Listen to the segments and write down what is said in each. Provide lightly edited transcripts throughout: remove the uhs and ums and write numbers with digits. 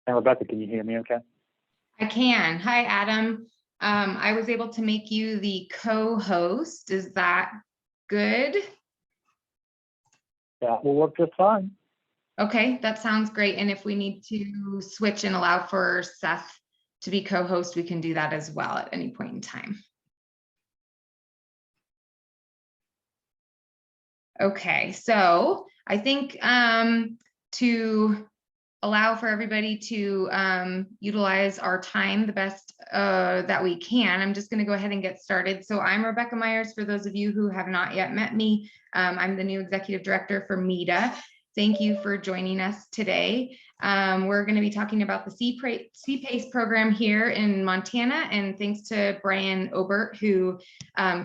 And Rebecca, can you hear me okay? I can. Hi, Adam. I was able to make you the co-host. Is that good? That will work just fine. Okay, that sounds great. And if we need to switch and allow for Seth to be co-host, we can do that as well at any point in time. Okay, so I think to allow for everybody to utilize our time the best that we can, I'm just going to go ahead and get started. So I'm Rebecca Myers. For those of you who have not yet met me, I'm the new executive director for MEDA. Thank you for joining us today. We're going to be talking about the CPACE program here in Montana, and thanks to Brian Obert, who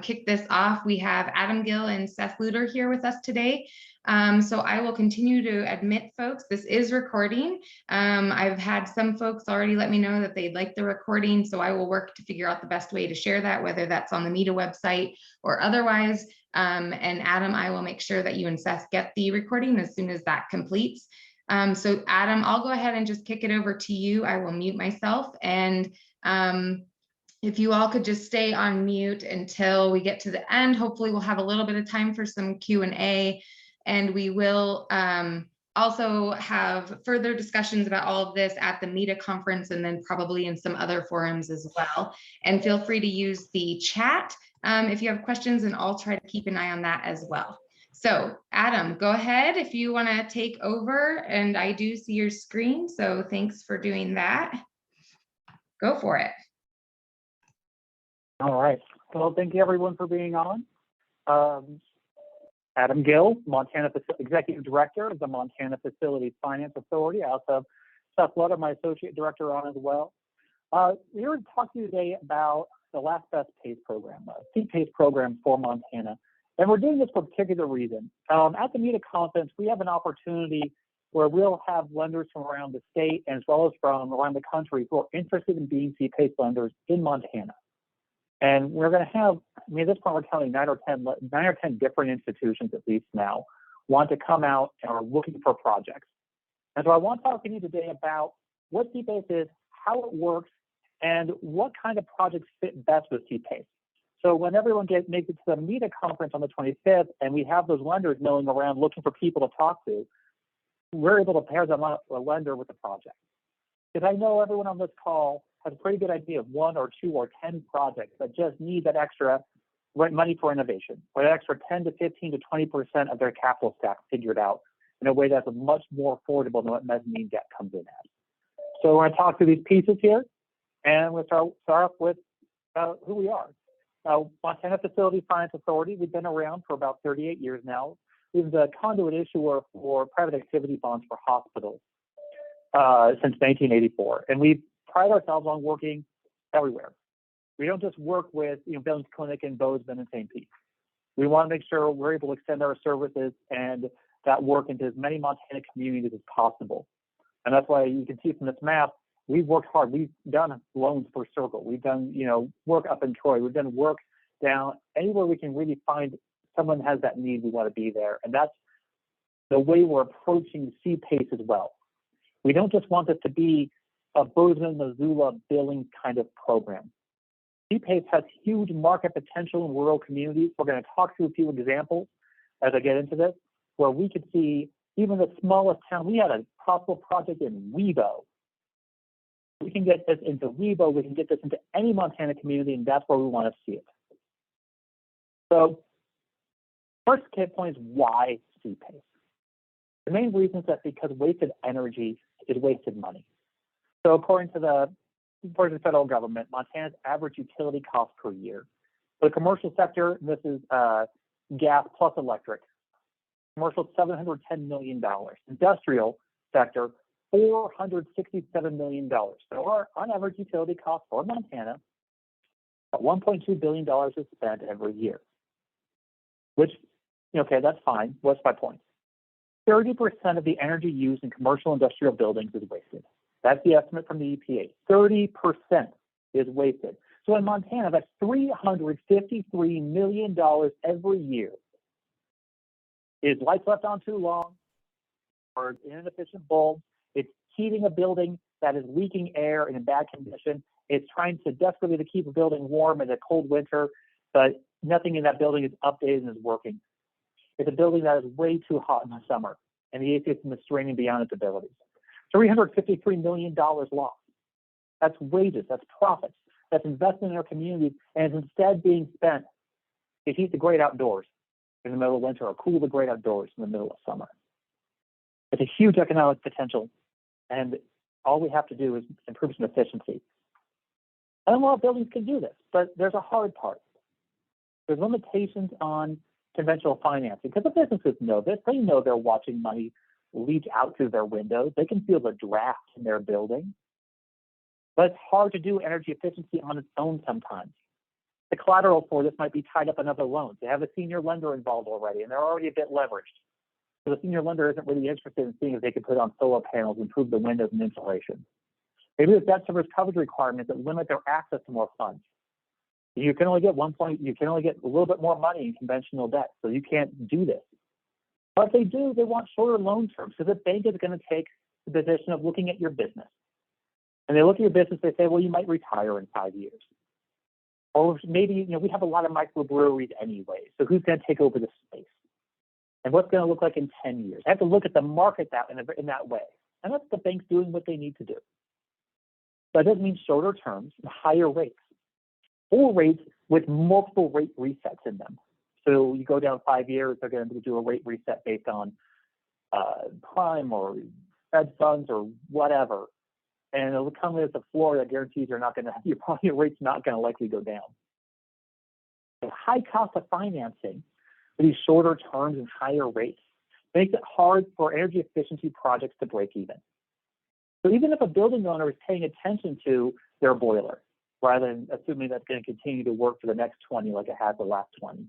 kicked this off. We have Adam Gill and Seth Luter here with us today. So I will continue to admit folks, this is recording. I've had some folks already let me know that they'd like the recording, so I will work to figure out the best way to share that, whether that's on the MEDA website or otherwise. And Adam, I will make sure that you and Seth get the recording as soon as that completes. So Adam, I'll go ahead and just kick it over to you. I will mute myself, and if you all could just stay on mute until we get to the end. Hopefully we'll have a little bit of time for some Q&A, and we will also have further discussions about all of this at the MEDA conference, and then probably in some other forums as well. And feel free to use the chat if you have questions, and I'll try to keep an eye on that as well. So Adam, go ahead if you want to take over, and I do see your screen, so thanks for doing that. Go for it. All right. Well, thank you everyone for being on. Adam Gill, Montana Executive Director of the Montana Facilities Finance Authority. I also have Seth Luter, my Associate Director, on as well. We're going to talk to you today about the Last Best PACE program, CPACE program for Montana. And we're doing this for a particular reason. At the MEDA conference, we have an opportunity where we'll have lenders from around the state as well as from around the country who are interested in being CPACE lenders in Montana. And we're going to have, at this point, we're counting 9 or 10 different institutions at least now want to come out and are looking for projects. And so I want to talk to you today about what CPACE is, how it works, and what kind of projects fit best with CPACE. So when everyone makes it to the MEDA conference on the 25th, and we have those lenders milling around looking for people to talk to, we're able to pair them up, a lender with a project. Because I know everyone on this call has a pretty good idea of 1 or 2 or 10 projects that just need that extra money for innovation, or that extra 10 to 15 to 20% of their capital stack figured out in a way that's much more affordable than what mezzanine debt comes in at. So we're going to talk through these pieces here, and we'll start off with who we are. Montana Facilities Finance Authority, we've been around for about 38 years now. We're the conduit issuer for private activity bonds for hospitals since 1984. And we pride ourselves on working everywhere. We don't just work with Billings Clinic in Bozeman and St. Pete. We want to make sure we're able to extend our services and that work into as many Montana communities as possible. And that's why you can see from this map, we've worked hard. We've done loans for Circle. We've done, work up in Troy. We've done work down anywhere we can really find someone has that need. We want to be there. And that's the way we're approaching CPACE as well. We don't just want this to be a Bozeman, Missoula, Billings kind of program. CPACE has huge market potential in rural communities. We're going to talk through a few examples as I get into this, where we could see even the smallest town. We had a possible project in Webo. We can get this into Webo. We can get this into any Montana community, and that's where we want to see it. So first point is why CPACE? The main reason is that because wasted energy is wasted money. So according to the federal government, Montana's average utility cost per year. For the commercial sector, this is gas plus electric. Commercial, $710 million. Industrial sector, $467 million. So our on average utility cost for Montana, about $1.2 billion is spent every year. Which, okay, that's fine. What's my point? 30% of the energy used in commercial industrial buildings is wasted. That's the estimate from the EPA. 30% is wasted. So in Montana, that's $353 million every year. Is lights left on too long, or inefficient bulbs? It's heating a building that is leaking air and in bad condition. It's trying to desperately to keep a building warm in a cold winter, but nothing in that building is updated and is working. It's a building that is way too hot in the summer, and the AC system is straining beyond its abilities. $353 million lost. That's wages, that's profits, that's investment in our communities, and is instead being spent to heat the great outdoors in the middle of winter or cool the great outdoors in the middle of summer. It's a huge economic potential, and all we have to do is improve some efficiency. And a lot of buildings can do this, but there's a hard part. There's limitations on conventional financing, because the businesses know this. They know they're watching money leak out through their windows. They can feel the draft in their building. But it's hard to do energy efficiency on its own sometimes. The collateral for this might be tied up in other loans. They have a senior lender involved already, and they're already a bit leveraged. So the senior lender isn't really interested in seeing if they could put on solar panels, improve the windows and insulation. Maybe there's debt service coverage requirements that limit their access to more funds. You can only get you can only get a little bit more money in conventional debt, so you can't do this. But if they do, they want shorter loan terms. So the bank is going to take the position of looking at your business. And they look at your business, they say, well, you might retire in 5 years. Or maybe, we have a lot of microbreweries anyway, so who's going to take over the space? And what's going to look like in 10 years? I have to look at the market in that way. And that's the banks doing what they need to do. That doesn't mean shorter terms and higher rates, or rates with multiple rate resets in them. So you go down 5 years, they're going to do a rate reset based on prime or Fed funds or whatever. And it'll come with a floor that guarantees your rate's not going to likely go down. The high cost of financing for these shorter terms and higher rates makes it hard for energy efficiency projects to break even. So even if a building owner is paying attention to their boiler, rather than assuming that's going to continue to work for the next 20 like it has the last 20,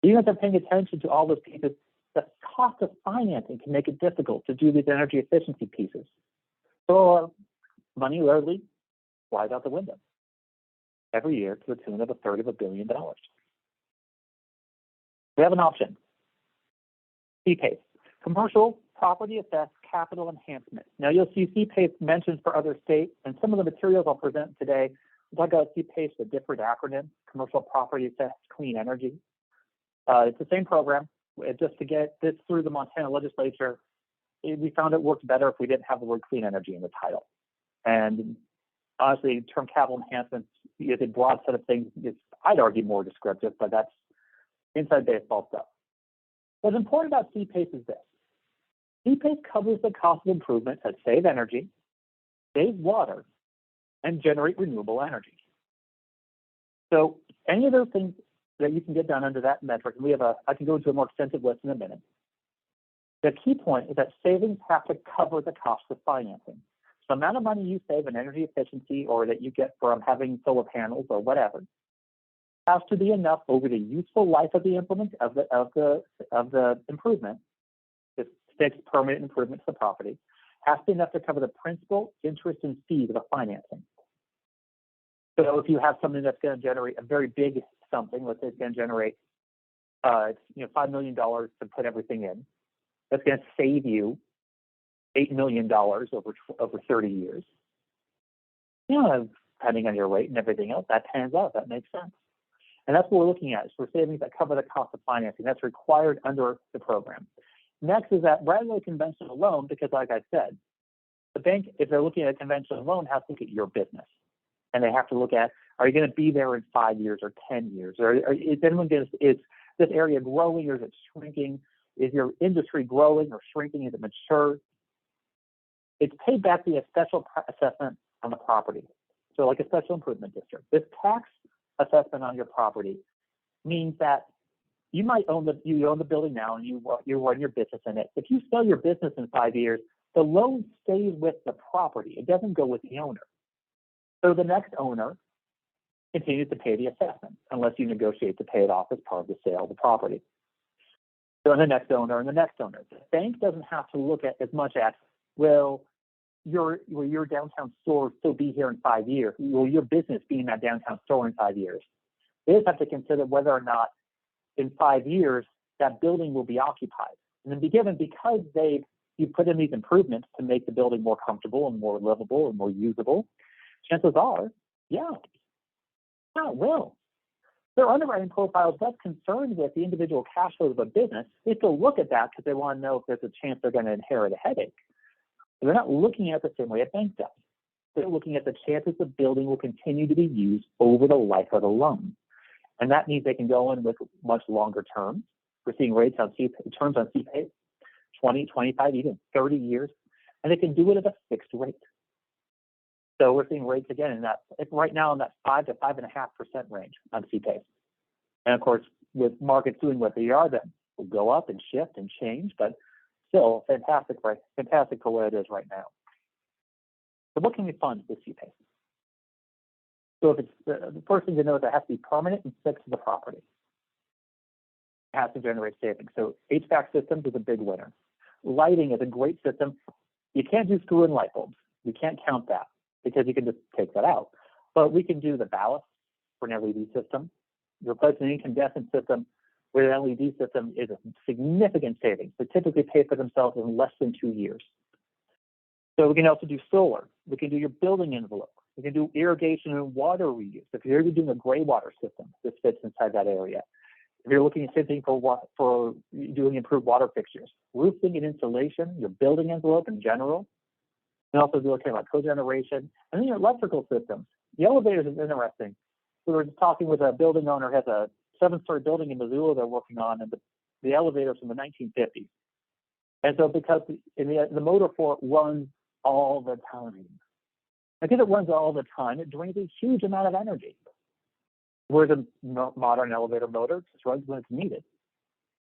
even if they're paying attention to all those pieces, the cost of financing can make it difficult to do these energy efficiency pieces. So money literally flies out the window every year to the tune of $1/3 billion. We have an option. CPACE, Commercial Property Assessed Capital Enhancement. Now you'll see CPACE mentioned for other states, and some of the materials I'll present today, we'll talk about CPACE, a different acronym, Commercial Property Assessed Clean Energy. It's the same program. Just to get this through the Montana legislature, we found it worked better if we didn't have the word clean energy in the title. And honestly, the term capital enhancement is a broad set of things. I'd argue more descriptive, but that's inside baseball stuff. What's important about CPACE is this. CPACE covers the cost of improvements that save energy, save water, and generate renewable energy. So any of those things that you can get done under that metric, and I can go into a more extensive list in a minute. The key point is that savings have to cover the cost of financing. So the amount of money you save in energy efficiency or that you get from having solar panels or whatever has to be enough over the useful life of the implement of the improvement, this fixed permanent improvement to the property, has to be enough to cover the principal, interest, and fees of the financing. So if you have something that's going to generate a very big something, let's say it's going to generate $5 million to put everything in, that's going to save you $8 million over 30 years. Depending on your rate and everything else, that pans out. That makes sense. And that's what we're looking at, is for savings that cover the cost of financing. That's required under the program. Next is that rather than a conventional loan, because like I said, the bank, if they're looking at a conventional loan, has to look at your business. And they have to look at, are you going to be there in 5 years or 10 years? Or is this area growing or is it shrinking? Is your industry growing or shrinking? Is it mature? It's paid back via special assessment on the property. So like a special improvement district. This tax assessment on your property means that you might own the building now and you run your business in it. If you sell your business in 5 years, the loan stays with the property. It doesn't go with the owner. So the next owner continues to pay the assessment unless you negotiate to pay it off as part of the sale of the property. So the next owner and the next owner. The bank doesn't have to look at as much at, will your downtown store still be here in 5 years? Will your business be in that downtown store in 5 years? They just have to consider whether or not in 5 years that building will be occupied. And then because they've you put in these improvements to make the building more comfortable and more livable and more usable, chances are, yeah, it will. Their underwriting profile is less concerned with the individual cash flows of a business. They still look at that because they want to know if there's a chance they're going to inherit a headache. But they're not looking at it the same way a bank does. They're looking at the chances the building will continue to be used over the life of the loan. And that means they can go in with much longer terms. We're seeing rates on terms on CPAs, 20, 25, even 30 years, and they can do it at a fixed rate. So we're seeing rates again in that right now in that 5 to 5.5% range on CPAs. And of course, with markets doing what they are, then will go up and shift and change, but still fantastic for where it is right now. So what can we fund with CPAs? So if it's the first thing to know is it has to be permanent and fixed to the property. It has to generate savings. So HVAC systems is a big winner. Lighting is a great system. You can't do screw-in light bulbs. We can't count that because you can just take that out. But we can do the ballast for an LED system. Replace an incandescent system with an LED system is a significant savings. They typically pay for themselves in less than 2 years. So we can also do solar. We can do your building envelope. We can do irrigation and water reuse. If you're doing a gray water system, this fits inside that area. If you're looking at something for doing improved water fixtures, roofing and insulation, your building envelope in general, and also looking at cogeneration, and then your electrical systems. The elevators is interesting. We were talking with a building owner who has a 7-story building in Missoula they're working on, and the elevators from the 1950s. And so because the motor for it runs all the time. Because it runs all the time, it drains a huge amount of energy. Where the modern elevator motor just runs when it's needed.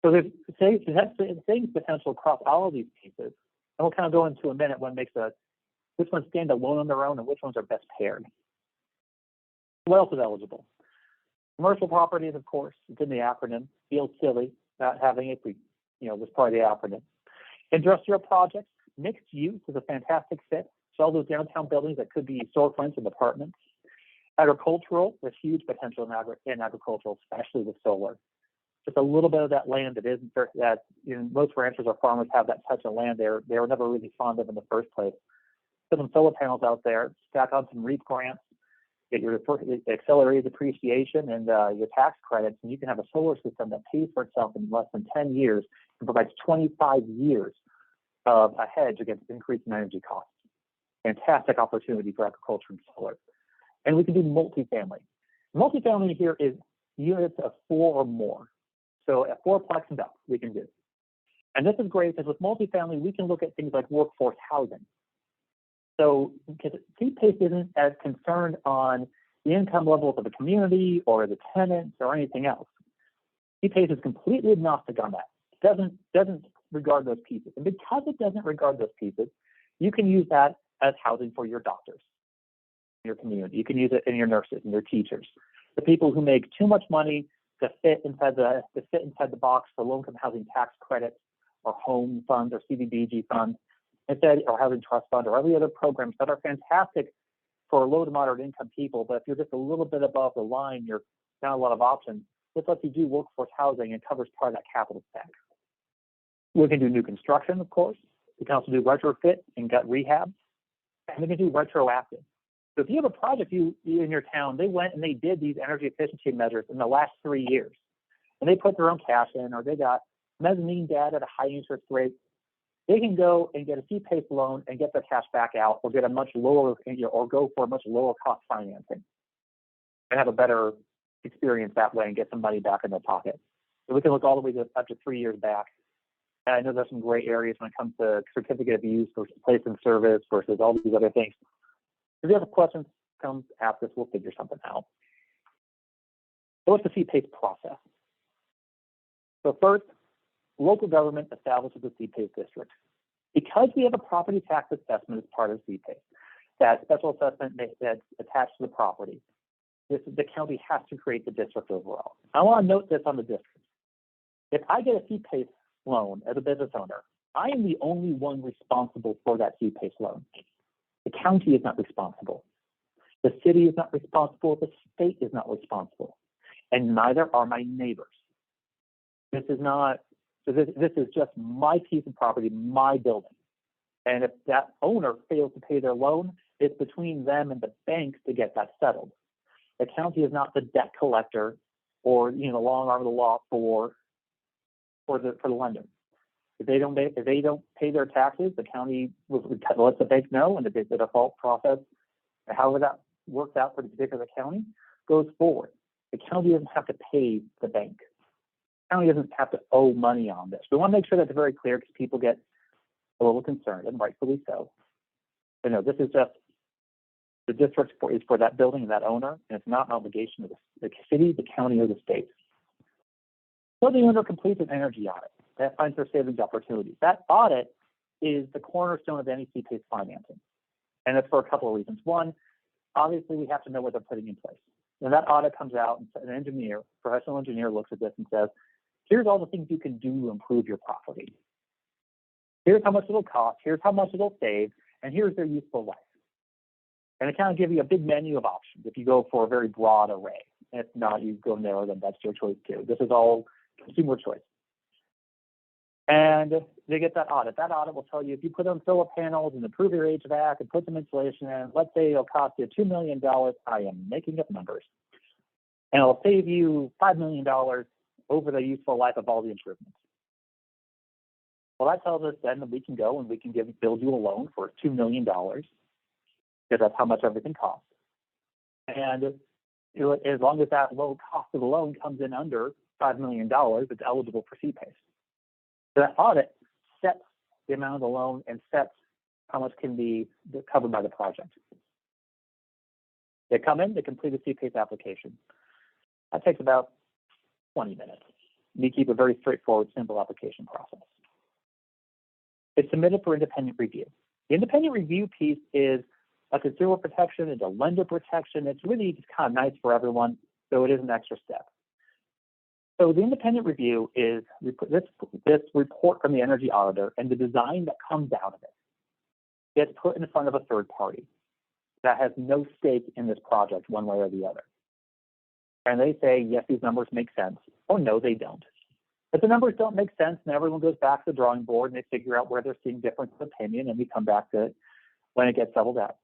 So there's savings potential across all of these pieces. And we'll kind of go into a minute which ones stand alone on their own and which ones are best paired. What else is eligible? Commercial properties, of course, it's in the acronym. Feels silly not having it, was part of the acronym. Industrial projects, mixed use is a fantastic fit. So all those downtown buildings that could be storefronts and apartments. Agricultural, there's huge potential in agricultural, especially with solar. Just a little bit of that land that most ranchers or farmers have that touch of land they were never really fond of in the first place. Put some solar panels out there, stack on some REAP grants, get your accelerated depreciation and your tax credits, and you can have a solar system that pays for itself in less than 10 years and provides 25 years of a hedge against increasing energy costs. Fantastic opportunity for agriculture and solar. And we can do multifamily. Multifamily here is units of 4 or more. So at 4-plex and up, we can do. And this is great because with multifamily, we can look at things like workforce housing. So because CPACE isn't as concerned on the income levels of the community or the tenants or anything else. CPACE is completely agnostic on that. It doesn't regard those pieces. And because it doesn't regard those pieces, you can use that as housing for your doctors. Your community. You can use it in your nurses and your teachers. The people who make too much money to fit inside the box for low-income housing tax credits or home funds or CDBG funds, instead, or housing trust fund or every other programs that are fantastic for low to moderate income people. But if you're just a little bit above the line, you're not a lot of options. This lets you do workforce housing and covers part of that capital stack. We can do new construction, of course. We can also do retrofit and gut rehab, and we can do retroactive. So if you have a project in your town, they went and they did these energy efficiency measures in the last 3 years, and they put their own cash in, or they got mezzanine debt at a high interest rate, they can go and get a CPACE loan and get their cash back out, or get a much lower, or go for a much lower cost financing, and have a better experience that way and get some money back in their pocket. So we can look all the way up to 3 years back. And I know there's some gray areas when it comes to certificate of use versus place in service versus all these other things. If you have questions, come ask us. We'll figure something out. So what's the CPACE process? So first, local government establishes a CPACE district. Because we have a property tax assessment as part of CPACE, that special assessment that's attached to the property, the county has to create the district overall. I want to note this on the district. If I get a CPACE loan as a business owner, I am the only one responsible for that CPACE loan. The county is not responsible. The city is not responsible. The state is not responsible. And neither are my neighbors. This is just my piece of property, my building. And if that owner fails to pay their loan, it's between them and the banks to get that settled. The county is not the debt collector or the long arm of the law for the lender. If they don't pay their taxes, the county lets the bank know, and the default process, however that works out for the particular county, goes forward. The county doesn't have to pay the bank. The county doesn't have to owe money on this. We want to make sure that's very clear because people get a little concerned, and rightfully so. But no, this is just the district is for that building and that owner, and it's not an obligation of the city, the county, or the state. So the owner completes an energy audit that finds their savings opportunities. That audit is the cornerstone of any CPACE financing, and it's for a couple of reasons. One, obviously we have to know what they're putting in place. And that audit comes out, and an professional engineer looks at this and says, here's all the things you can do to improve your property. Here's how much it'll cost, here's how much it'll save, and here's their useful life. And it kind of gives you a big menu of options if you go for a very broad array. If not, you go narrow, then that's your choice too. This is all consumer choice. And they get that audit. That audit will tell you if you put on solar panels and improve your HVAC and put some insulation in, let's say it'll cost you $2 million. I am making up numbers. And it'll save you $5 million over the useful life of all the improvements. Well, that tells us then that we can go and we can build you a loan for $2 million because that's how much everything costs. And as long as that low cost of the loan comes in under $5 million, it's eligible for CPACE. So that audit sets the amount of the loan and sets how much can be covered by the project. They come in, they complete a CPACE application. That takes about 20 minutes. We keep a very straightforward, simple application process. It's submitted for independent review. The independent review piece is a consumer protection, it's a lender protection. It's really just kind of nice for everyone, so it is an extra step. So the independent review is this report from the energy auditor, and the design that comes out of it gets put in front of a third party that has no stake in this project one way or the other. And they say, yes, these numbers make sense, or no, they don't. If the numbers don't make sense, then everyone goes back to the drawing board and they figure out where they're seeing difference of opinion, and we come back to it when it gets settled out.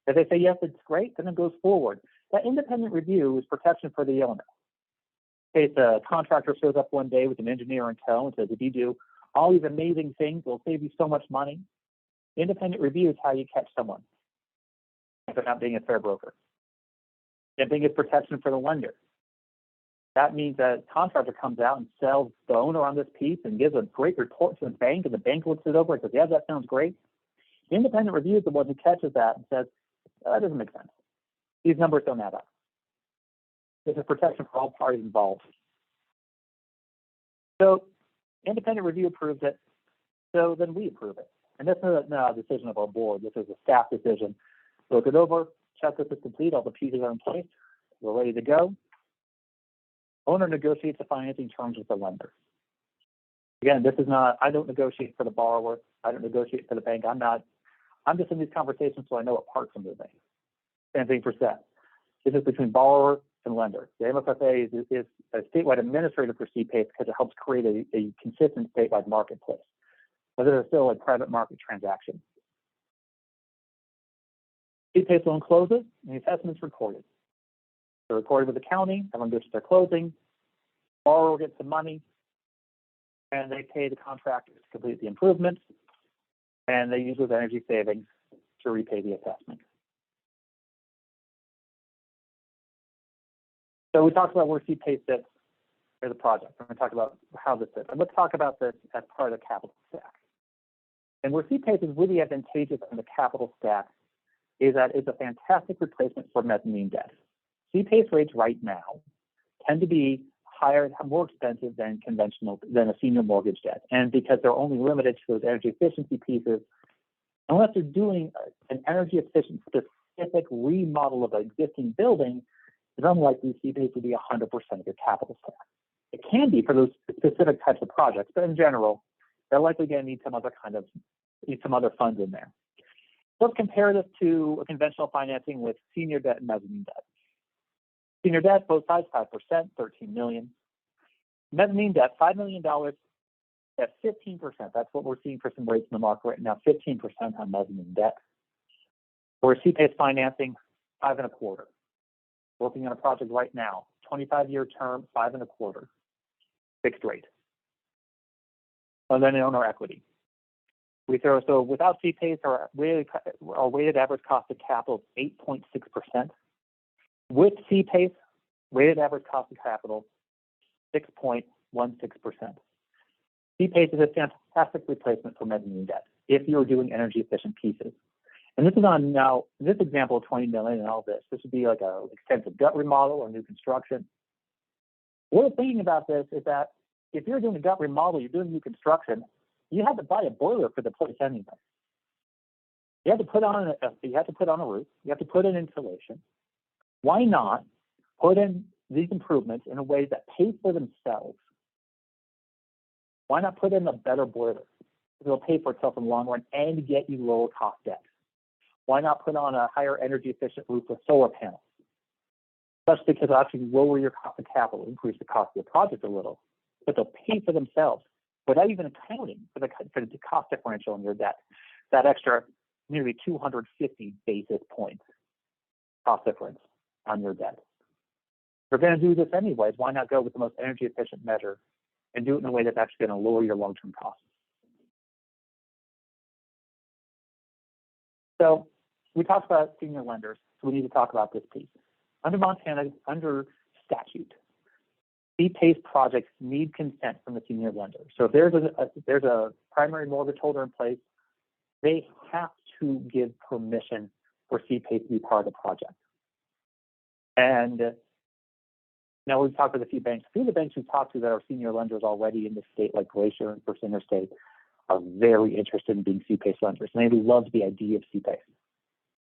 If they say, yes, it's great, then it goes forward. That independent review is protection for the owner. In case a contractor shows up one day with an engineer in tow and says, if you do all these amazing things, it'll save you so much money. Independent review is how you catch someone if they're not being a fair broker. And being a protection for the lender. That means that a contractor comes out and sells the owner on this piece and gives a great report to the bank, and the bank looks it over and says, yeah, that sounds great. The independent review is the one who catches that and says, that doesn't make sense. These numbers don't add up. This is protection for all parties involved. So independent review approves it, so then we approve it. And this is not a decision of our board. This is a staff decision. Look it over, check this is complete, all the pieces are in place, we're ready to go. Owner negotiates the financing terms with the lender. Again, this is not, I don't negotiate for the borrower, I don't negotiate for the bank. I'm just in these conversations so I know what parts I'm moving. Same thing for SET. This is between borrower and lender. The MFFA is a statewide administrator for CPACE because it helps create a consistent statewide marketplace, but it is still a private market transaction. CPACE loan closes and the assessment's recorded. They're recorded with the county, everyone goes to their closing, borrower gets the money, and they pay the contractors to complete the improvements, and they use those energy savings to repay the assessment. So we talked about where CPACE sits as a project. We're going to talk about how this sits. And let's talk about this as part of the capital stack. And where CPACE is really advantageous in the capital stack is that it's a fantastic replacement for mezzanine debt. CPACE rates right now tend to be higher, more expensive than a senior mortgage debt. And because they're only limited to those energy efficiency pieces, unless they're doing an energy efficient specific remodel of an existing building, it's unlikely CPACE would be 100% of your capital stack. It can be for those specific types of projects, but in general, they're likely going to need some other funds in there. Let's compare this to a conventional financing with senior debt and mezzanine debt. Senior debt, both sides, 5%, $13 million. Mezzanine debt, $5 million at 15%. That's what we're seeing for some rates in the market right now, 15% on mezzanine debt. For CPACE financing, 5.25%. Working on a project right now, 25-year term, 5.25%, fixed rate. And then owner equity. So without CPACE, our weighted average cost of capital is 8.6%. With CPACE, weighted average cost of capital, 6.16%. CPACE is a fantastic replacement for mezzanine debt if you're doing energy efficient pieces. And this is on now, this example of 20 million and all this. This would be like a extensive gut remodel or new construction. What we're thinking about this is that if you're doing a gut remodel, you're doing new construction, you have to buy a boiler for the place anyway. You have to put on a roof. You have to put in insulation. Why not put in these improvements in a way that pays for themselves? Why not put in a better boiler? It'll pay for itself in the long run and get you lower cost debt. Why not put on a higher energy efficient roof with solar panels? Especially because it'll actually lower your cost of capital, increase the cost of the project a little, but they'll pay for themselves without even accounting for the cost differential in your debt, that extra nearly 250 basis points cost difference on your debt. If you're going to do this anyways, why not go with the most energy efficient measure and do it in a way that's actually going to lower your long-term costs? So we talked about senior lenders, so we need to talk about this piece. Under Montana, under statute, CPACE projects need consent from the senior lender. So if there's a primary mortgage holder in place, they have to give permission for CPACE to be part of the project. And now we've talked with a few banks. A few of the banks we've talked to that are senior lenders already in the state, like Glacier and First Interstate, are very interested in being CPACE lenders, and they love the idea of CPACE.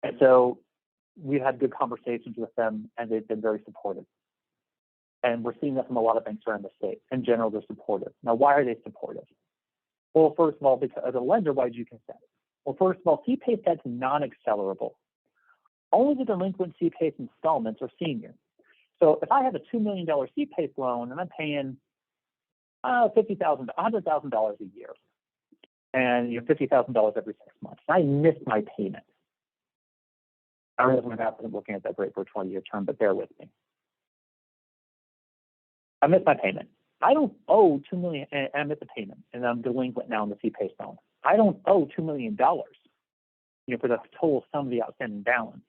And so we've had good conversations with them, and they've been very supportive. And we're seeing that from a lot of banks around the state. In general, they're supportive. Now, why are they supportive? Well, first of all, because as a lender, why did you consent? Well, first of all, CPACE debt's non-accelerable. Only the delinquent CPACE installments are senior. So if I have a $2 million CPACE loan and I'm paying $50,000, $100,000 a year, and $50,000 every 6 months, I miss my payment. I realize what happened looking at that rate for a 20-year term, but bear with me. I missed my payment. I don't owe $2 million, and I missed the payment, and I'm delinquent now in the CPACE loan. I don't owe $2 million, for the total sum of the outstanding balance.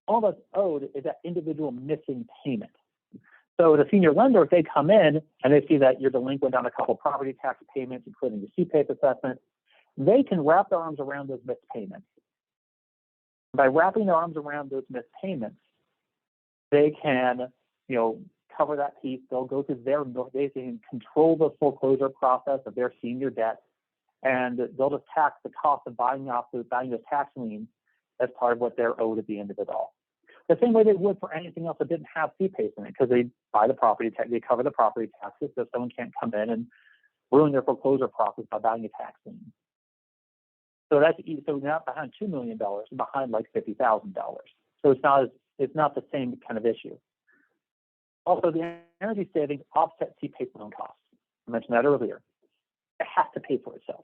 All that's owed is that individual missing payment. So the senior lender, if they come in and they see that you're delinquent on a couple property tax payments, including the CPACE assessment, they can wrap their arms around those missed payments. By wrapping their arms around those missed payments, they can, cover that piece. They'll go through they can control the foreclosure process of their senior debt, and they'll just tax the cost of buying the tax lien as part of what they're owed at the end of it all. The same way they would for anything else that didn't have CPACE in it, because they buy the property tax, they cover the property taxes, so someone can't come in and ruin their foreclosure process by buying a tax lien. So so not behind $2 million, behind like $50,000. So it's not the same kind of issue. Also, the energy savings offset CPACE loan costs. I mentioned that earlier. It has to pay for itself.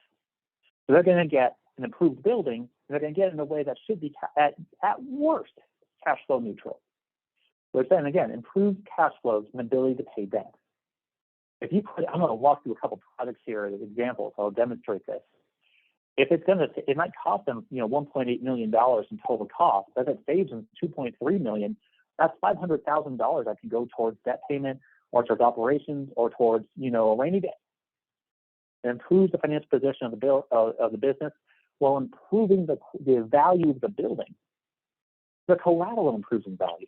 So they're going to get an improved building, and they're going to get it in a way that should be, at worst, cash flow neutral. So it's then, again, improved cash flows and ability to pay debt. I'm going to walk through a couple projects here as examples. I'll demonstrate this. If it might cost them, $1.8 million in total cost, but if it saves them $2.3 million, that's $500,000 that can go towards debt payment or towards operations or towards, a rainy day. It improves the financial position of the business while improving the value of the building. The collateral improves in value.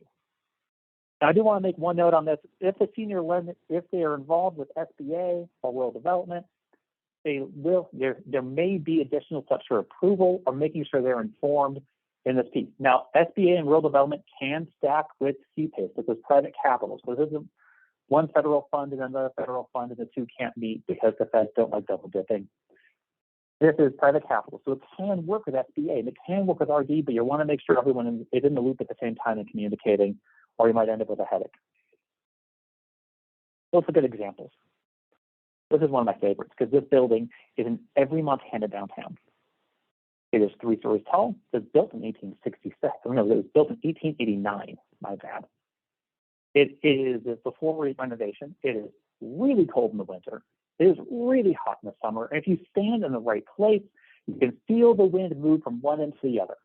Now, I do want to make one note on this. If the senior lender, if they are involved with SBA or rural development, there may be additional steps for approval or making sure they're informed in this piece. Now, SBA and rural development can stack with CPACE, because private capital. So this is one federal fund and another federal fund, and the two can't meet because the feds don't like double dipping. This is private capital, so it can work with SBA and it can work with RD, but you want to make sure everyone is in the loop at the same time and communicating, or you might end up with a headache. Let's look at examples. This is one of my favorites because this building is in every Montana downtown. It is 3 stories tall. It was built in 1866. No, it was built in 1889. My bad. It is before renovation. It is really cold in the winter. It is really hot in the summer. And if you stand in the right place, you can feel the wind move from one end to the other.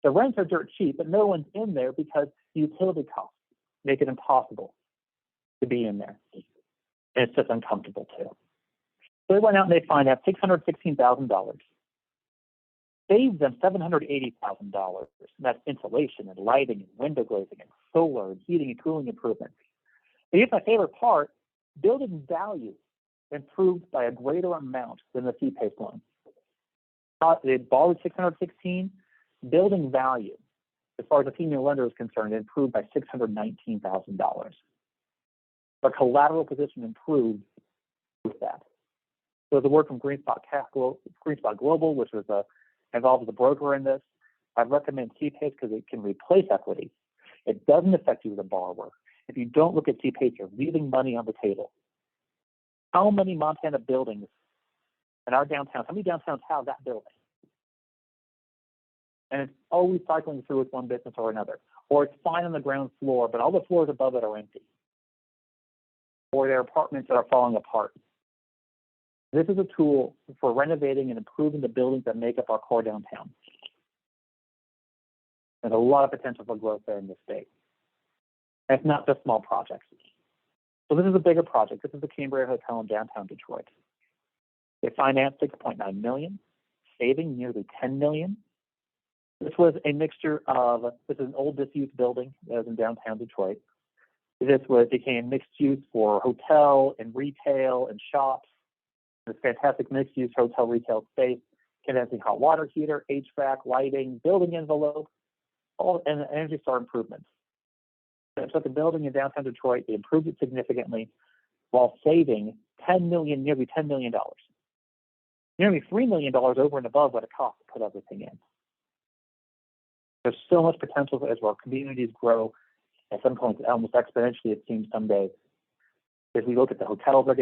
The rents are dirt cheap, but no one's in there because utility costs make it impossible to be in there. And it's just uncomfortable too. So they went out and they financed $616,000. Saved them $780,000. That's insulation and lighting and window glazing and solar and heating and cooling improvements. And here's my favorite part: building value improved by a greater amount than the fee-based loan. They borrowed $616. Building value, as far as the senior lender is concerned, improved by $619,000. The collateral position improved with that. So the word from Greenspot Global, which was involved as a broker in this, I recommend CPACE because it can replace equity. It doesn't affect you as a borrower. If you don't look at CPACE, you're leaving money on the table. How many Montana buildings in our downtowns, how many downtowns have that building? And it's always cycling through with one business or another. Or it's fine on the ground floor, but all the floors above it are empty. Or there are apartments that are falling apart. This is a tool for renovating and improving the buildings that make up our core downtown. There's a lot of potential for growth there in this state. And it's not just small projects. So this is a bigger project. This is the Cambria Hotel in downtown Detroit. They financed $6.9 million, saving nearly $10 million. This was a mixture of, this is an old disused building that was in downtown Detroit. This became mixed use for hotel and retail and shops. This fantastic mixed use hotel retail space, condensing hot water heater, HVAC, lighting, building envelope, and Energy Star improvements. They took a building in downtown Detroit, they improved it significantly while saving nearly $10 million. Nearly $3 million over and above what it cost to put everything in. There's so much potential as our communities grow, at some points almost exponentially, it seems some days. If we look at the hotels that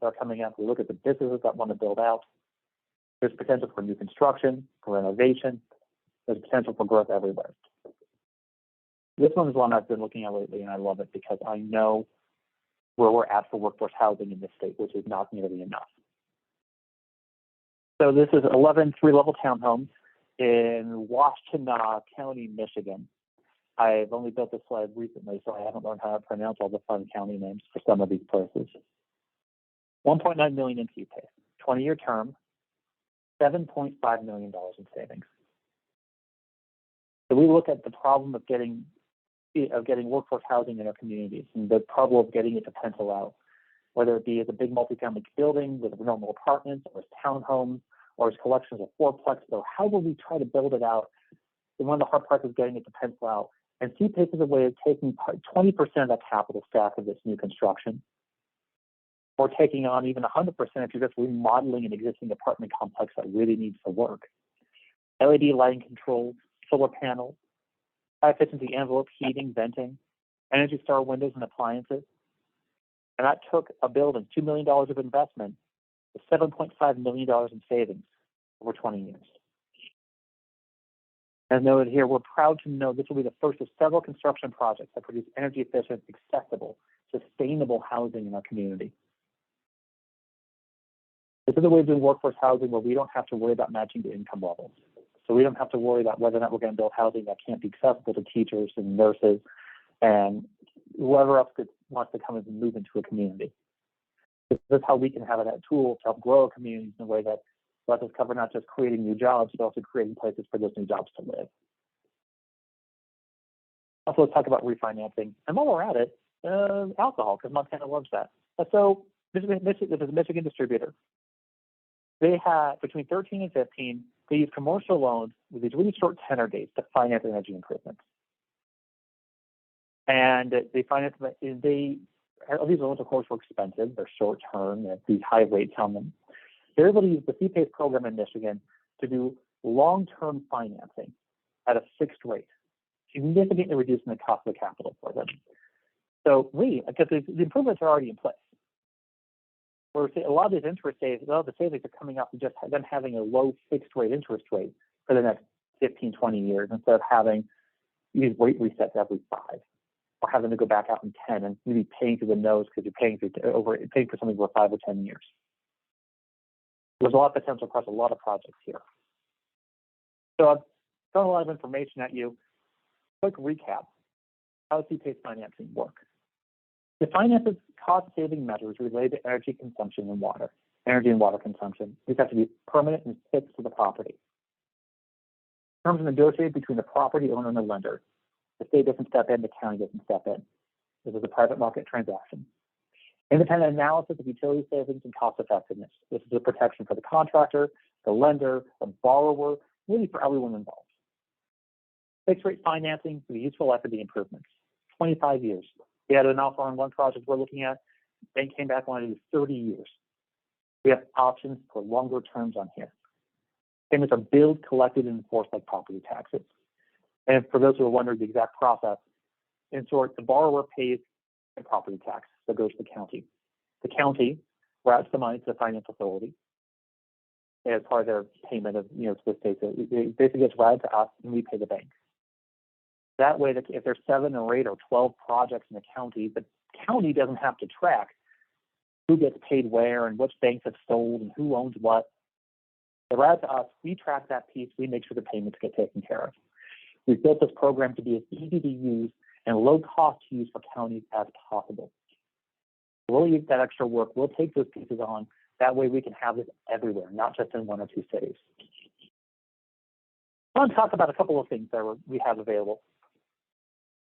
are coming up, we look at the businesses that want to build out, there's potential for new construction, for renovation, there's potential for growth everywhere. This one is one I've been looking at lately, and I love it because I know where we're at for workforce housing in this state, which is not nearly enough. So this is 11 three-level townhomes in Washtenaw County, Michigan. I've only built this slide recently, so I haven't learned how to pronounce all the fun county names for some of these places. $1.9 million in CPACE, 20-year term, $7.5 million in savings. So we look at the problem of getting workforce housing in our communities and the problem of getting it to pencil out, whether it be as a big multifamily building with normal apartments or as townhomes or as collections of fourplexes, or however we try to build it out. And one of the hard parts is getting it to pencil out. And CPACE is a way of taking 20% of that capital stack of this new construction, or taking on even 100% if you're just remodeling an existing apartment complex that really needs to work. LED lighting controls, solar panels, high efficiency envelope heating, venting, Energy Star windows and appliances. And that took a building, $2 million of investment, with $7.5 million in savings over 20 years. As noted here, we're proud to know this will be the first of several construction projects that produce energy efficient, accessible, sustainable housing in our community. This is a way of doing workforce housing where we don't have to worry about matching the income levels. So we don't have to worry about whether or not we're going to build housing that can't be accessible to teachers and nurses and whoever else wants to come and move into a community. This is how we can have that tool to help grow communities in a way that lets us cover not just creating new jobs, but also creating places for those new jobs to live. Also, let's talk about refinancing. And while we're at it, alcohol, because Montana loves that. So this is a Michigan distributor. They had, between 13 and 15, they used commercial loans with these really short tenor dates to finance energy improvements. And they financed, these loans, of course, were expensive. They're short term, they have these high rates on them. They're able to use the CPACE program in Michigan to do long-term financing at a fixed rate, significantly reducing the cost of capital for them. So because the improvements are already in place. where a lot of these interest savings, a lot of the savings are coming off of just them having a low fixed rate interest rate for the next 15, 20 years instead of having these rate resets every 5, or having to go back out in 10 and maybe paying through the nose because you're paying for something for 5 or 10 years. There's a lot of potential across a lot of projects here. So I've thrown a lot of information at you. Quick recap. How does fee-based financing work? It finances cost-saving measures related to energy consumption and water. Energy and water consumption. These have to be permanent and fixed to the property. Terms are negotiated between the property owner and the lender. The state doesn't step in, the county doesn't step in. This is a private market transaction. Independent analysis of utility savings and cost effectiveness. This is a protection for the contractor, the lender, the borrower, really for everyone involved. Fixed rate financing for useful equity improvements. 25 years. We had an offer on one project we're looking at. Bank came back, wanted to do 30 years. We have options for longer terms on here. Payments are billed, collected, and enforced like property taxes. And for those who are wondering the exact process, in short, the borrower pays a property tax that goes to the county. The county routes the money to the finance authority as part of their payment of, to the state. So it basically gets routed to us, and we pay the bank. That way, that if there's 7 or 8 or 12 projects in the county doesn't have to track who gets paid where and which banks have sold and who owns what. They route to us. We track that piece. We make sure the payments get taken care of. We've built this program to be as easy to use and low cost to use for counties as possible. We'll use that extra work. We'll take those pieces on. That way we can have this everywhere, not just in 1 or 2 cities. I want to talk about a couple of things that we have available.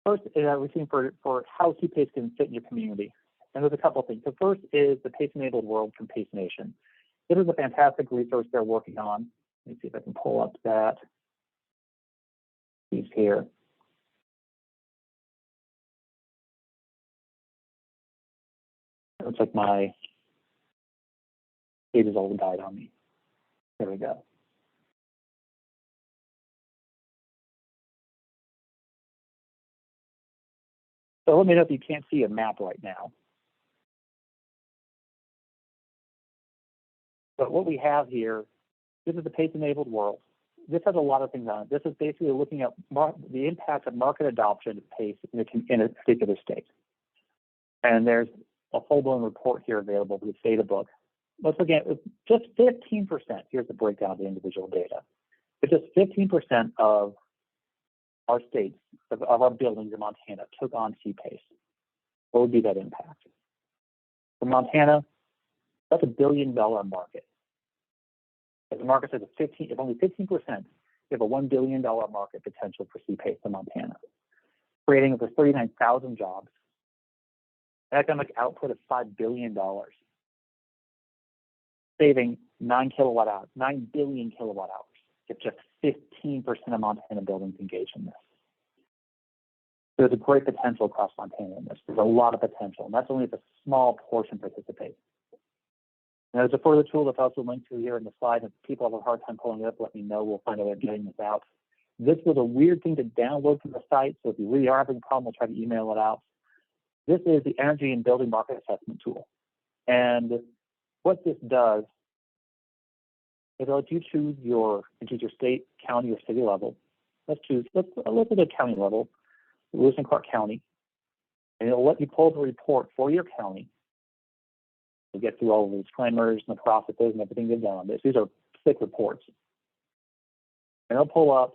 First, we're seeing for how fee-based can fit in your community. And there's a couple of things. The first is the PACE-enabled world from PACE Nation. This is a fantastic resource they're working on. Let me see if I can pull up that piece here. It looks like my page has all died on me. There we go. So let me know if you can't see a map right now. But what we have here, this is the PACE-enabled world. This has a lot of things on it. This is basically looking at the impact of market adoption of PACE in a particular state. And there's a full-blown report here available with the data book. Let's look at just 15%. Here's the breakdown of the individual data. But just 15% of our states, of our buildings in Montana, took on fee-based. What would be that impact? For Montana, that's $1 billion market. As the market says, if only 15%, you have a $1 billion market potential for fee-based in Montana, creating over 39,000 jobs, an economic output of $5 billion, saving 9 billion kilowatt hours if just 15% of Montana buildings engage in this. There's a great potential across Montana in this. There's a lot of potential, and that's only if a small portion participates. And there's a further tool that's also linked to here in the slide. If people have a hard time pulling it up, let me know. We'll find a way of getting this out. This was a weird thing to download from the site, so if you really are having a problem, we'll try to email it out. This is the Energy and Building Market Assessment Tool. And what this does is it lets you choose your state, county, or city level. Let's look at the county level, Lewis and Clark County, and it'll let you pull the report for your county. You get through all of the disclaimers and the processes and everything they've done on this. These are thick reports. And it'll pull up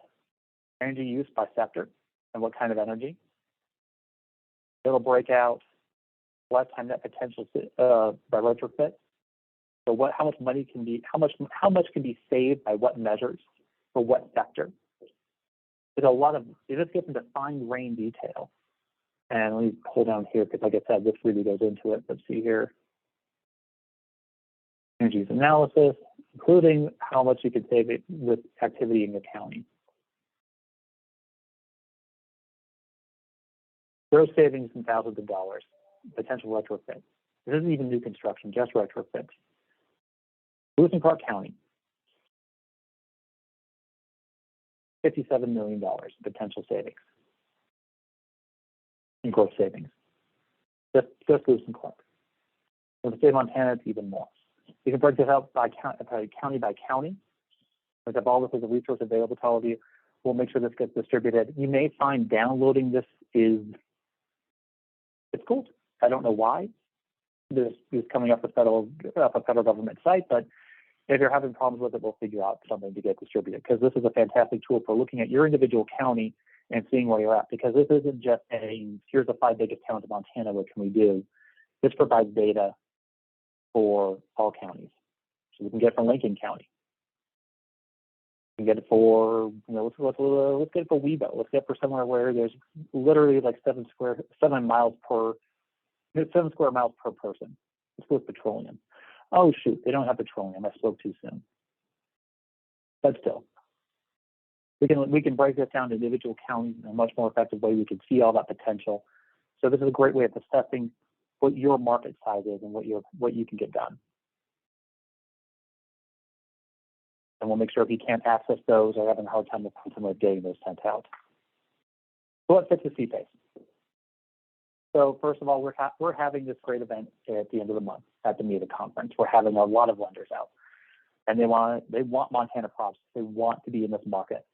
energy use by sector and what kind of energy. It'll break out lifetime net potential by retrofit. So how much can be saved by what measures for what sector? There's a lot of, it just gets into fine-grained detail. And let me pull down here because, like I said, this really goes into it. Let's see here. Energy use analysis, including how much you could save it with activity in your county. Gross savings in thousands of dollars, potential retrofit. This isn't even new construction, just retrofit. Lewis and Clark County, $57 million potential savings in gross savings. Just Lewis and Clark. For the state of Montana, it's even more. You can break this out by county by county. We have all this as a resource available to all of you. We'll make sure this gets distributed. You may find downloading this is difficult. I don't know why. This is coming up a federal government site, but if you're having problems with it, we'll figure out something to get distributed, because this is a fantastic tool for looking at your individual county and seeing where you're at, because this isn't just saying, here's the 5 biggest towns in Montana, what can we do? This provides data for all counties. So we can get it from Lincoln County. We can get it for, let's get it for Webo. Let's get it for somewhere where there's literally like 7 square miles per person. It's with petroleum. Oh shoot, they don't have petroleum. I spoke too soon. But still, we can break this down to individual counties in a much more effective way. We can see all that potential. So this is a great way of assessing what your market size is and what you can get done. And we'll make sure if you can't access those or having a hard time with getting those sent out. So what fits the CPACE? So first of all, we're having this great event at the end of the month at the MEDA conference. We're having a lot of lenders out, and they want Montana projects. They want to be in this market.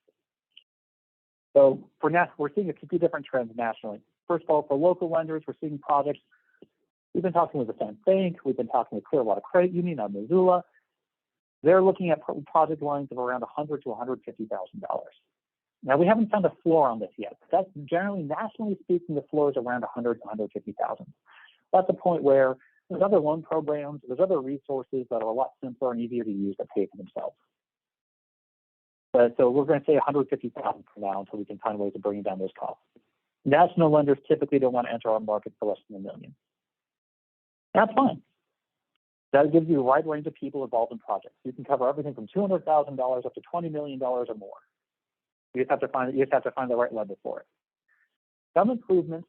So for now, we're seeing a few different trends nationally. First of all, for local lenders, we're seeing projects. We've been talking with the Cent Bank. We've been talking with Clearwater Credit Union out of Missoula. They're looking at project lines of around $100,000 to $150,000. Now, we haven't found a floor on this yet. That's generally, nationally speaking, the floor is around $100,000 to $150,000. That's a point where there's other loan programs, there's other resources that are a lot simpler and easier to use that pay for themselves. So we're going to say $150,000 for now until we can find ways of bringing down those costs. National lenders typically don't want to enter our market for less than $1 million. That's fine. That gives you a wide range of people involved in projects. You can cover everything from $200,000 up to $20 million or more. You just have to find the right lender for it. Some improvements,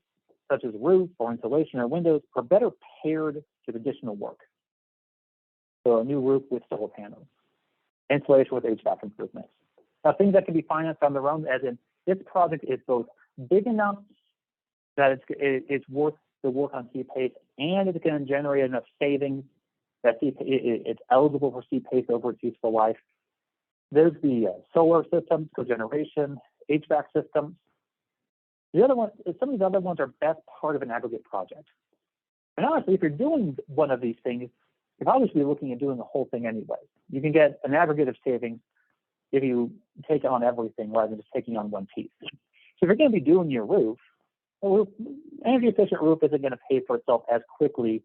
such as roof or insulation or windows, are better paired with additional work. So a new roof with solar panels, insulation with HVAC improvements. Now, things that can be financed on their own, as in this project is both big enough that it's worth the work on CPACE, and it's going to generate enough savings that it's eligible for CPACE over its useful life. There's the solar systems, cogeneration, HVAC systems. The other one, some of these other ones are best part of an aggregate project. And honestly, if you're doing one of these things, you're probably should be looking at doing the whole thing anyway. You can get an aggregate of savings if you take on everything rather than just taking on one piece. So if you're going to be doing your roof, energy efficient roof isn't going to pay for itself as quickly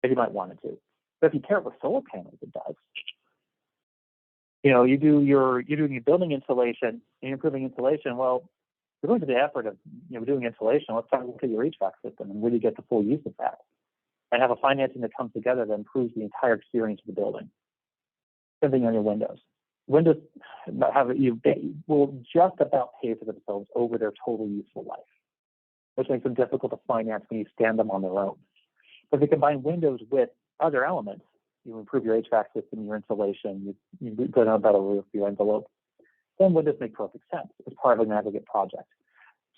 as you might want it to. But if you pair it with solar panels, it does. You're doing your building insulation and you're improving insulation. Well, you're going to the effort of doing insulation. Let's start look at your HVAC system and really get the full use of that, and have a financing that comes together that improves the entire experience of the building. Same thing on your windows. Windows will just about pay for themselves over their total useful life, which makes them difficult to finance when you stand them on their own. But if you combine windows with other elements, you improve your HVAC system, your insulation, you put on a better roof, your envelope, then windows make perfect sense as part of an aggregate project.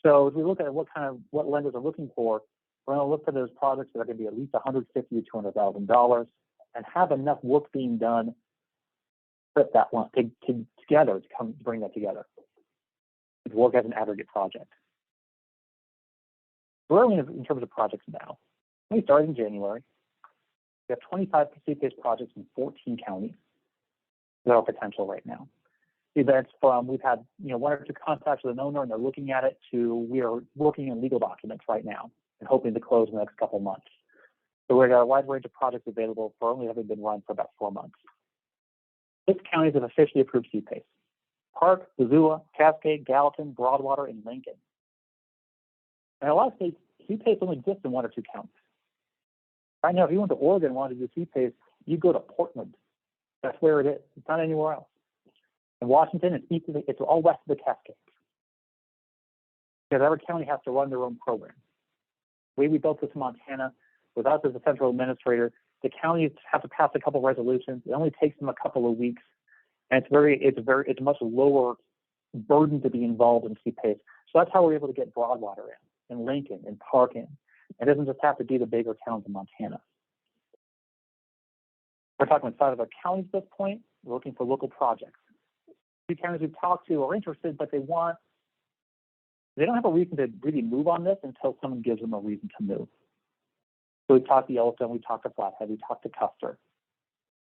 So if we look at what lenders are looking for, we're going to look for those projects that are going to be at least $150,000 to $200,000 and have enough work being done to put that one together to bring that together. To work as an aggregate project. Where are we in terms of projects now? We started in January. We have 25 CPACE projects in 14 counties that are potential right now. Events from we've had 1 or 2 contacts with an owner and they're looking at it to we are working in legal documents right now and hoping to close in the next couple of months. So we've got a wide range of projects available for only having been run for about 4 months. 6 counties have officially approved CPACE: Park, Missoula, Cascade, Gallatin, Broadwater, and Lincoln. And a lot of states, CPACE only exists in 1 or 2 counties. Right now, if you went to Oregon and wanted to do CPACE, you go to Portland. That's where it is. It's not anywhere else. In Washington, it's all west of the Cascades. Because every county has to run their own program. The way we built this in Montana, with us as a central administrator, the counties have to pass a couple of resolutions. It only takes them a couple of weeks, and it's a much lower burden to be involved in CPACE. So that's how we're able to get Broadwater in, and Lincoln, and Park in. It doesn't just have to be the bigger towns in Montana. We're talking inside of our counties at this point. We're looking for local projects. The counties we've talked to are interested, but they don't have a reason to really move on this until someone gives them a reason to move. So we talked to Yellowstone, we talked to Flathead, we talked to Custer.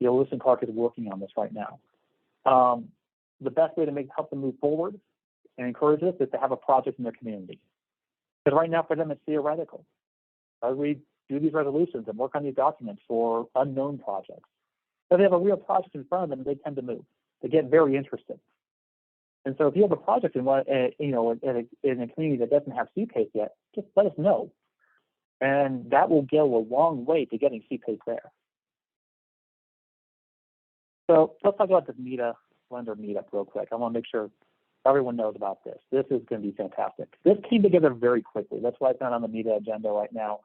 Lewis and Clark is working on this right now. The best way to help them move forward and encourage this is to have a project in their community. Because right now for them it's theoretical. As we do these resolutions and work on these documents for unknown projects, if they have a real project in front of them, they tend to move. They get very interested. And so if you have a project in a community that doesn't have CPACE yet, just let us know. And that will go a long way to getting CPACE there. So let's talk about the MEDA lender meetup real quick. I want to make sure everyone knows about this. This is going to be fantastic. This came together very quickly. That's why it's not on the MEDA agenda right now.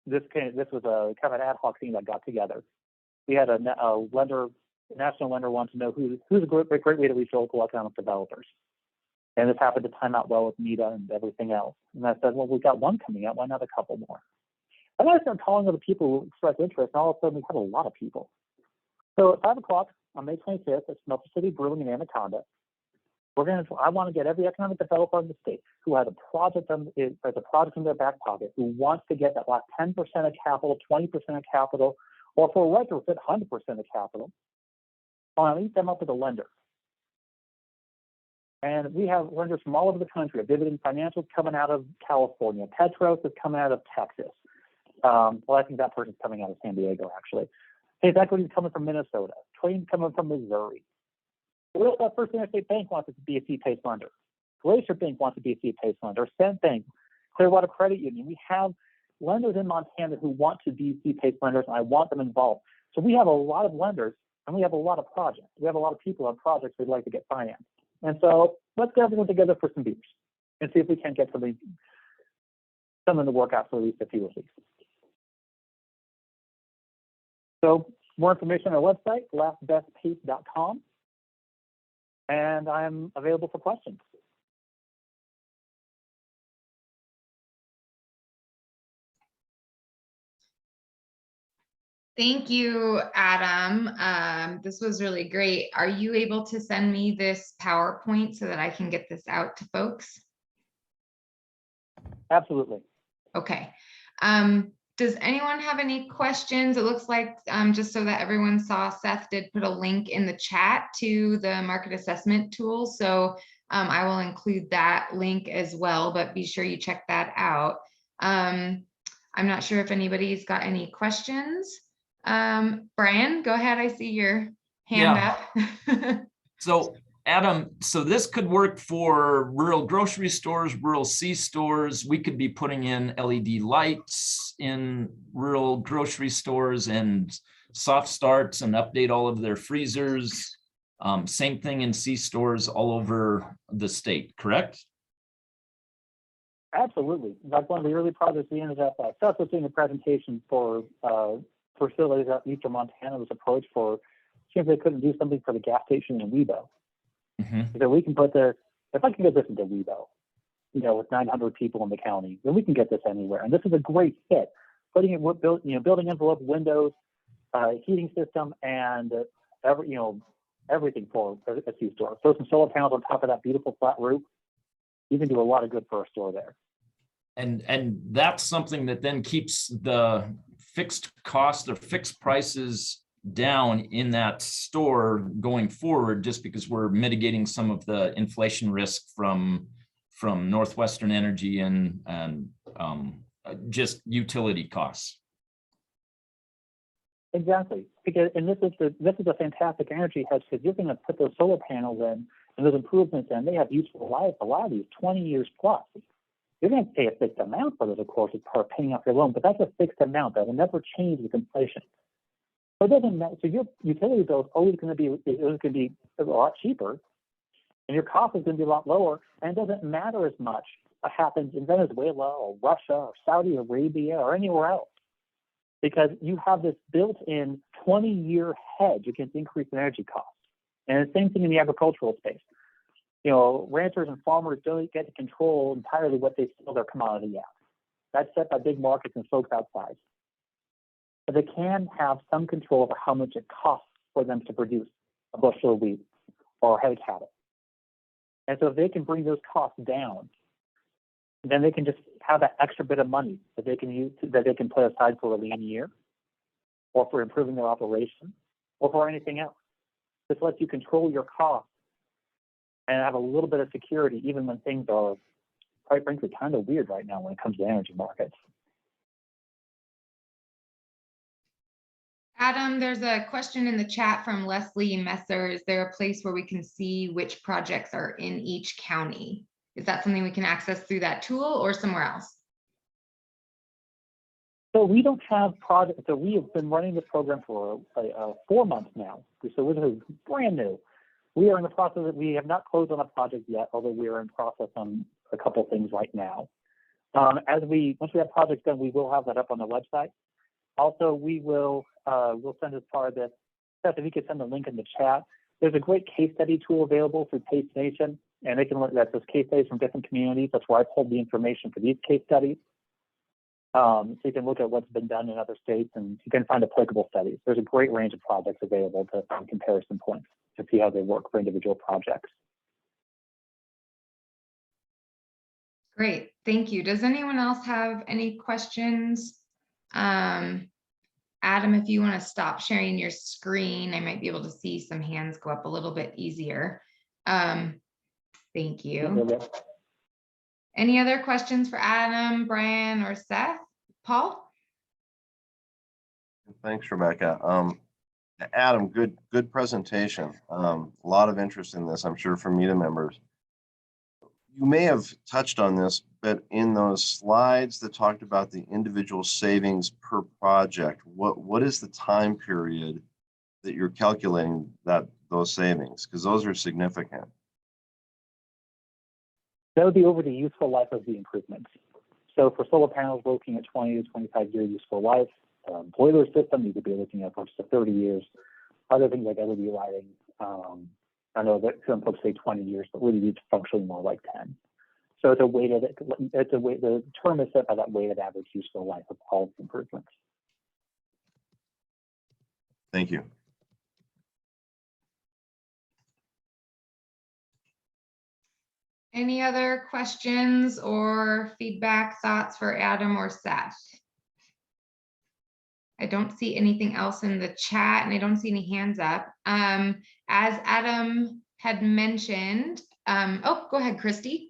This was a kind of an ad hoc thing that got together. We had a national lender wanted to know who's a great way to reach local economic developers. And this happened to time out well with MEDA and everything else. And I said, well, we've got one coming out. Why not a couple more? And I started calling other people who expressed interest, and all of a sudden we had a lot of people. So at 5 o'clock on May 25th at Smelter City Brewing in Anaconda, I want to get every economic developer in the state who has a project in their back pocket, who wants to get that last 10% of capital, 20% of capital, or for a retrofit, 100% of capital. I want to link them up with a lender. And we have lenders from all over the country. Dividend Financial coming out of California. Petros is coming out of Texas. Well, I think that person's coming out of San Diego, actually. Hayes Equity is coming from Minnesota. Twain coming from Missouri. We also have First Interstate Bank wants us to be a CPACE lender. Glacier Bank wants to be a CPACE lender. Cent Bank, Clearwater Credit Union. We have lenders in Montana who want to be CPACE lenders, and I want them involved. So we have a lot of lenders, and we have a lot of projects. We have a lot of people on projects we'd like to get financed. And so let's get everyone together for some beers and see if we can get something to work out for at least a few of these. So more information on our website, lastbestpace.com, and I'm available for questions. Thank you, Adam. This was really great. Are you able to send me this PowerPoint so that I can get this out to folks? Absolutely. Okay. Does anyone have any questions? It looks like, just so that everyone saw, Seth did put a link in the chat to the market assessment tool. So I will include that link as well, but be sure you check that out. I'm not sure if anybody's got any questions. Brian, go ahead. I see your hand up. So Adam, so this could work for rural grocery stores, rural C-stores. We could be putting in LED lights in rural grocery stores and soft starts and update all of their freezers. Same thing in C-stores all over the state, correct? Absolutely. That's one of the early projects we ended up Seth was doing a presentation for facilities at Eastern Montana was approached for seeing if they couldn't do something for the gas station in Webo. So we can put if I can get this into Webo, with 900 people in the county, then we can get this anywhere. And this is a great fit. Putting it with building envelope, windows, heating system, and everything for a C-store. Throw some solar panels on top of that beautiful flat roof. You can do a lot of good for a store there. And that's something that then keeps the fixed cost or fixed prices down in that store going forward, just because we're mitigating some of the inflation risk from Northwestern Energy and just utility costs. Exactly, because this is a fantastic energy hedge, because you're going to put those solar panels in and those improvements in. They have useful life. A lot of these 20 years plus. You're going to pay a fixed amount for those, of course, as part of paying off your loan, but that's a fixed amount that will never change with inflation. So it doesn't matter. So your utility bill is always going to be a lot cheaper, and your cost is going to be a lot lower. And it doesn't matter as much what happens in Venezuela or Russia or Saudi Arabia or anywhere else, because you have this built-in 20-year hedge against increased energy costs. And the same thing in the agricultural space. Ranchers and farmers don't get to control entirely what they sell their commodity at. That's set by big markets and folks outside. but they can have some control over how much it costs for them to produce a bushel of wheat or a head of cattle. And so if they can bring those costs down, then they can just have that extra bit of money that they can use, that they can put aside for a lean year, or for improving their operation, or for anything else. This lets you control your costs and have a little bit of security, even when things are, quite frankly, kind of weird right now when it comes to energy markets. Adam, there's a question in the chat from Leslie Messer. Is there a place where we can see which projects are in each county? Is that something we can access through that tool or somewhere else? So we don't have projects. So we have been running this program for 4 months now. So this is brand new. We are in the process of, we have not closed on a project yet, although we are in process on a couple things right now. Once we have projects done, we will have that up on the website. Also, we'll send as part of this. Seth, if you could send the link in the chat. There's a great case study tool available through Pace Nation, and they can look at those case studies from different communities. That's where I pulled the information for these case studies. So you can look at what's been done in other states, and you can find applicable studies. There's a great range of projects available to find comparison points to see how they work for individual projects. Great, thank you. Does anyone else have any questions? Adam, if you want to stop sharing your screen, I might be able to see some hands go up a little bit easier. Thank you. Any other questions for Adam, Brian, or Seth? Paul? Thanks, Rebecca. Adam, good presentation. A lot of interest in this, I'm sure, from MEDA members. You may have touched on this, but in those slides that talked about the individual savings per project, what is the time period that you're calculating those savings? Because those are significant. That would be over the useful life of the improvements. So for solar panels, we're looking at 20 to 25-year useful life. Boiler system, you could be looking at close to 30 years. Other things like LED lighting, I know that some folks say 20 years, but really it's functionally more like 10. So it's a weighted, the term is set by that weighted average useful life of all improvements. Thank you. Any other questions or feedback, thoughts for Adam or Seth? I don't see anything else in the chat, and I don't see any hands up. As Adam had mentioned, oh, go ahead, Christy.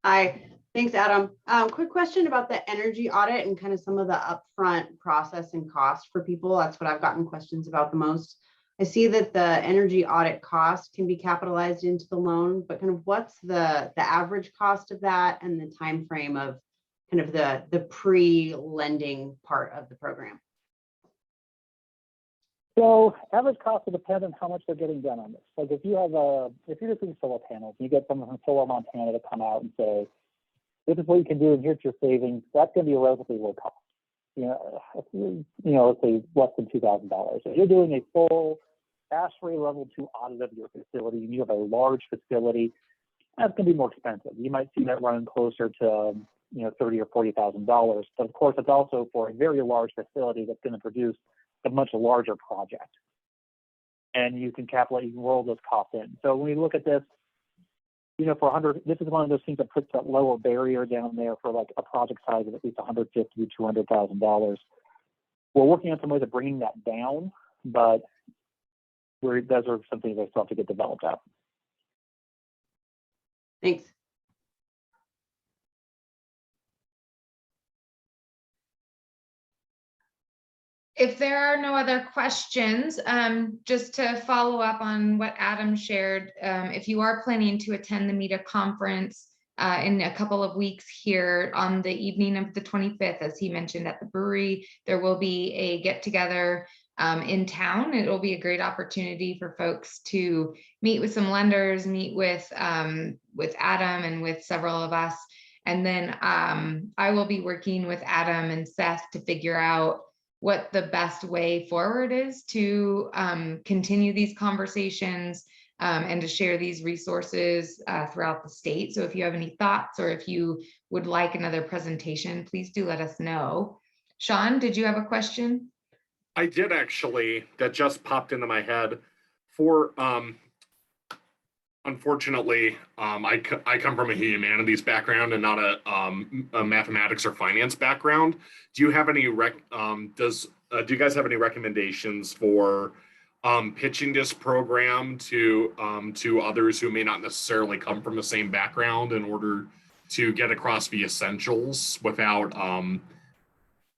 Hi, thanks, Adam. Quick question about the energy audit and kind of some of the upfront process and cost for people. That's what I've gotten questions about the most. I see that the energy audit cost can be capitalized into the loan, but kind of what's the average cost of that and the time frame of kind of the pre-lending part of the program? So average cost will depend on how much they're getting done on this. Like if you're just doing solar panels, you get someone from Solar Montana to come out and say, this is what you can do and here's your savings, that's going to be a relatively low cost. Let's say less than $2,000. If you're doing a full ASHRAE level 2 audit of your facility and you have a large facility, that's going to be more expensive. You might see that running closer to $30,000 or $40,000. But of course, it's also for a very large facility that's going to produce a much larger project. And you can roll those costs in. So when we look at this, for 100, this is one of those things that puts that lower barrier down there for like a project size of at least $150,000 to $200,000. We're working on some ways of bringing that down, but those are some things that still have to get developed out. Thanks. If there are no other questions, just to follow up on what Adam shared, if you are planning to attend the MEDA conference in a couple of weeks here on the evening of the 25th, as he mentioned at the brewery, there will be a get-together in town. It will be a great opportunity for folks to meet with some lenders, meet with Adam and with several of us. And then I will be working with Adam and Seth to figure out what the best way forward is to continue these conversations and to share these resources throughout the state. So if you have any thoughts or if you would like another presentation, please do let us know. Sean, did you have a question? I did actually. That just popped into my head. For unfortunately, I come from a humanities background and not a mathematics or finance background. Do you have any do you guys have any recommendations for pitching this program to others who may not necessarily come from the same background in order to get across the essentials without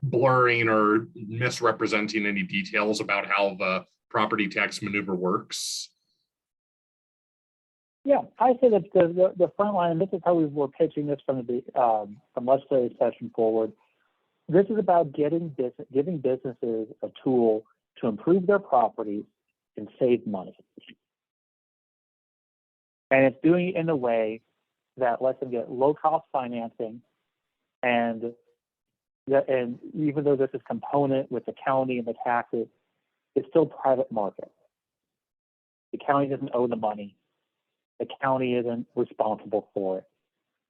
blurring or misrepresenting any details about how the property tax maneuver works? Yeah, I say that the front line, and this is how we were pitching this from legislative session forward. This is about giving businesses a tool to improve their properties and save money. And it's doing it in a way that lets them get low-cost financing, and even though this is component with the county and the taxes, it's still private market. The county doesn't owe the money. The county isn't responsible for it.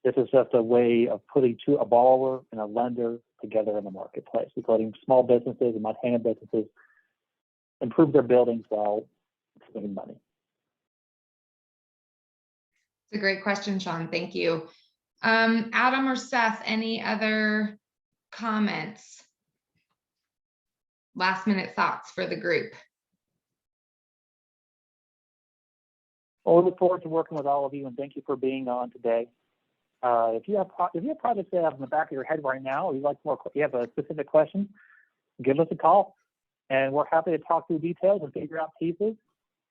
This is just a way of putting a borrower and a lender together in the marketplace, letting small businesses and Montana businesses improve their buildings while saving money. It's a great question, Sean. Thank you. Adam or Seth, any other comments? Last minute thoughts for the group? Well, we look forward to working with all of you, and thank you for being on today. If you have projects that have in the back of your head right now, or you have a specific question, give us a call, and we're happy to talk through details and figure out pieces.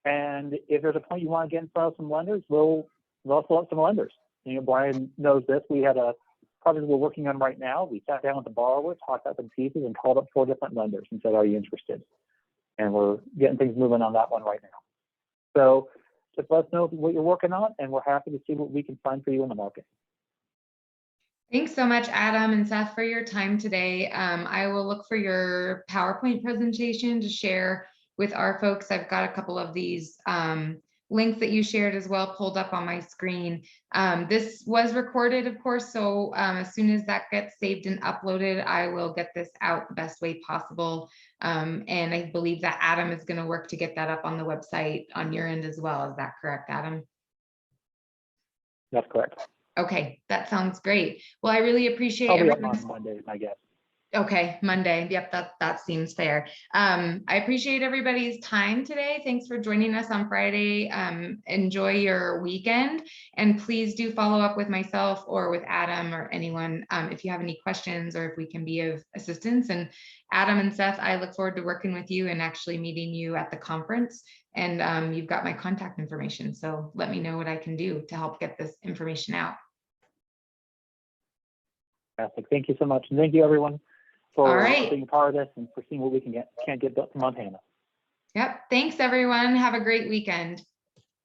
And if there's a point you want to get in front of some lenders, we'll also let some lenders. You know, Brian knows this. We had a project we're working on right now. We sat down with the borrower, talked about some pieces, and called up 4 different lenders and said, "Are you interested?" And we're getting things moving on that one right now. So just let us know what you're working on, and we're happy to see what we can find for you in the market. Thanks so much, Adam and Seth, for your time today. I will look for your PowerPoint presentation to share with our folks. I've got a couple of these links that you shared as well pulled up on my screen. This was recorded, of course, so as soon as that gets saved and uploaded, I will get this out the best way possible. And I believe that Adam is going to work to get that up on the website on your end as well. Is that correct, Adam? That's correct. Okay, that sounds great. Well, I really appreciate Probably everyone's. on Monday, I guess. Okay, Monday. Yep, that seems fair. I appreciate everybody's time today. Thanks for joining us on Friday. Enjoy your weekend, and please do follow up with myself or with Adam or anyone if you have any questions or if we can be of assistance. And Adam and Seth, I look forward to working with you and actually meeting you at the conference. And you've got my contact information, so let me know what I can do to help get this information out. Fantastic. Thank you so much, and thank you everyone for All right. being part of this and for seeing what we can't get built in Montana. Yep. Thanks, everyone. Have a great weekend.